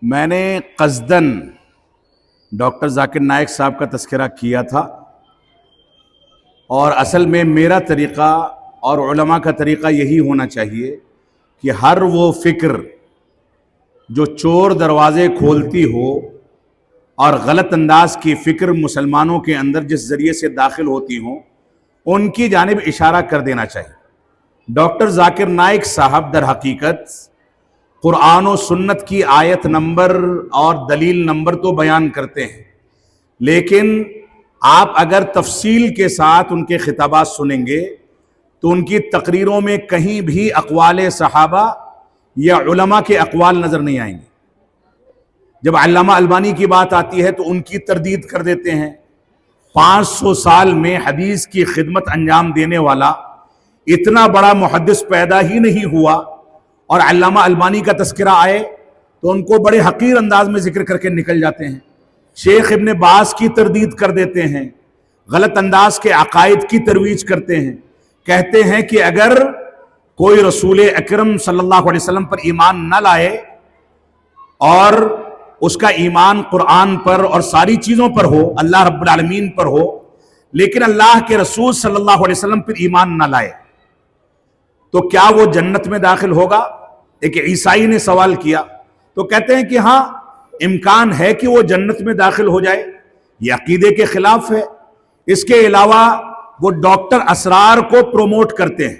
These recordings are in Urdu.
میں نے قصدن ڈاکٹر ذاکر نائک صاحب کا تذکرہ کیا تھا، اور اصل میں میرا طریقہ اور علماء کا طریقہ یہی ہونا چاہیے کہ ہر وہ فکر جو چور دروازے کھولتی ہو اور غلط انداز کی فکر مسلمانوں کے اندر جس ذریعے سے داخل ہوتی ہوں ان کی جانب اشارہ کر دینا چاہیے۔ ڈاکٹر ذاکر نائک صاحب در حقیقت قرآن و سنت کی آیت نمبر اور دلیل نمبر تو بیان کرتے ہیں، لیکن آپ اگر تفصیل کے ساتھ ان کے خطابات سنیں گے تو ان کی تقریروں میں کہیں بھی اقوال صحابہ یا علماء کے اقوال نظر نہیں آئیں گے۔ جب علامہ البانی کی بات آتی ہے تو ان کی تردید کر دیتے ہیں۔ 500 سال میں حدیث کی خدمت انجام دینے والا اتنا بڑا محدث پیدا ہی نہیں ہوا، اور علامہ البانی کا تذکرہ آئے تو ان کو بڑے حقیر انداز میں ذکر کر کے نکل جاتے ہیں۔ شیخ ابن باز کی تردید کر دیتے ہیں، غلط انداز کے عقائد کی ترویج کرتے ہیں، کہتے ہیں کہ اگر کوئی رسول اکرم صلی اللہ علیہ وسلم پر ایمان نہ لائے اور اس کا ایمان قرآن پر اور ساری چیزوں پر ہو، اللہ رب العالمین پر ہو، لیکن اللہ کے رسول صلی اللہ علیہ وسلم پر ایمان نہ لائے تو کیا وہ جنت میں داخل ہوگا؟ ایک عیسائی نے سوال کیا تو کہتے ہیں کہ ہاں امکان ہے کہ وہ جنت میں داخل ہو جائے۔ یہ عقیدے کے خلاف ہے۔ اس کے علاوہ وہ ڈاکٹر اسرار کو پروموٹ کرتے ہیں۔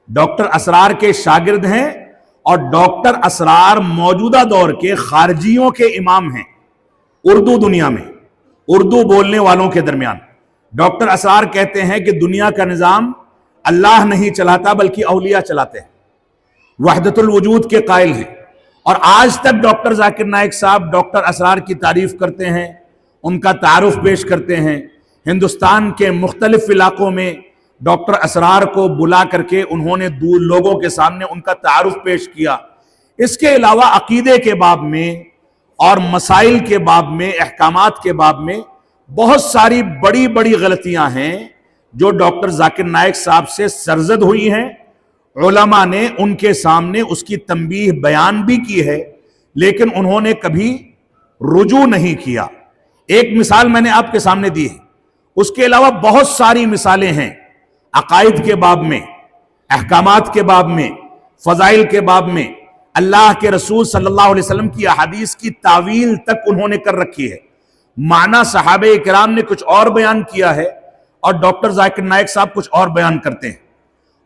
ڈاکٹر اسرار کے شاگرد ہیں، اور ڈاکٹر اسرار موجودہ دور کے خارجیوں کے امام ہیں اردو دنیا میں، اردو بولنے والوں کے درمیان۔ ڈاکٹر اسرار کہتے ہیں کہ دنیا کا نظام اللہ نہیں چلاتا بلکہ اولیاء چلاتے ہیں، وحدت الوجود کے قائل ہیں، اور آج تک ڈاکٹر ذاکر نائک صاحب ڈاکٹر اسرار کی تعریف کرتے ہیں، ان کا تعارف پیش کرتے ہیں۔ ہندوستان کے مختلف علاقوں میں ڈاکٹر اسرار کو بلا کر کے انہوں نے لوگوں کے سامنے ان کا تعارف پیش کیا۔ اس کے علاوہ عقیدے کے باب میں اور مسائل کے باب میں، احکامات کے باب میں بہت ساری بڑی بڑی غلطیاں ہیں جو ڈاکٹر ذاکر نائک صاحب سے سرزد ہوئی ہیں۔ علماء نے ان کے سامنے اس کی تنبیہ بیان بھی کی ہے، لیکن انہوں نے کبھی رجوع نہیں کیا۔ ایک مثال میں نے آپ کے سامنے دی ہے، اس کے علاوہ بہت ساری مثالیں ہیں عقائد کے باب میں، احکامات کے باب میں، فضائل کے باب میں۔ اللہ کے رسول صلی اللہ علیہ وسلم کی احادیث کی تعویل تک انہوں نے کر رکھی ہے۔ معنی صحابہ کرام نے کچھ اور بیان کیا ہے اور ڈاکٹر ذاکر نائک صاحب کچھ اور بیان کرتے ہیں۔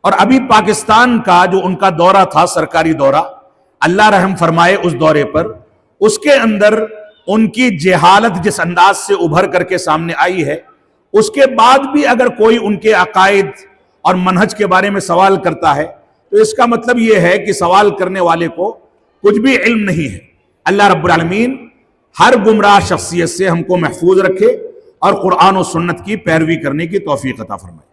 اور ابھی پاکستان کا جو ان کا دورہ تھا، سرکاری دورہ، اللہ رحم فرمائے اس دورے پر، اس کے اندر ان کی جہالت جس انداز سے ابھر کر کے سامنے آئی ہے، اس کے بعد بھی اگر کوئی ان کے عقائد اور منہج کے بارے میں سوال کرتا ہے تو اس کا مطلب یہ ہے کہ سوال کرنے والے کو کچھ بھی علم نہیں ہے۔ اللہ رب العالمین ہر گمراہ شخصیت سے ہم کو محفوظ رکھے اور قرآن و سنت کی پیروی کرنے کی توفیق عطا فرمائے۔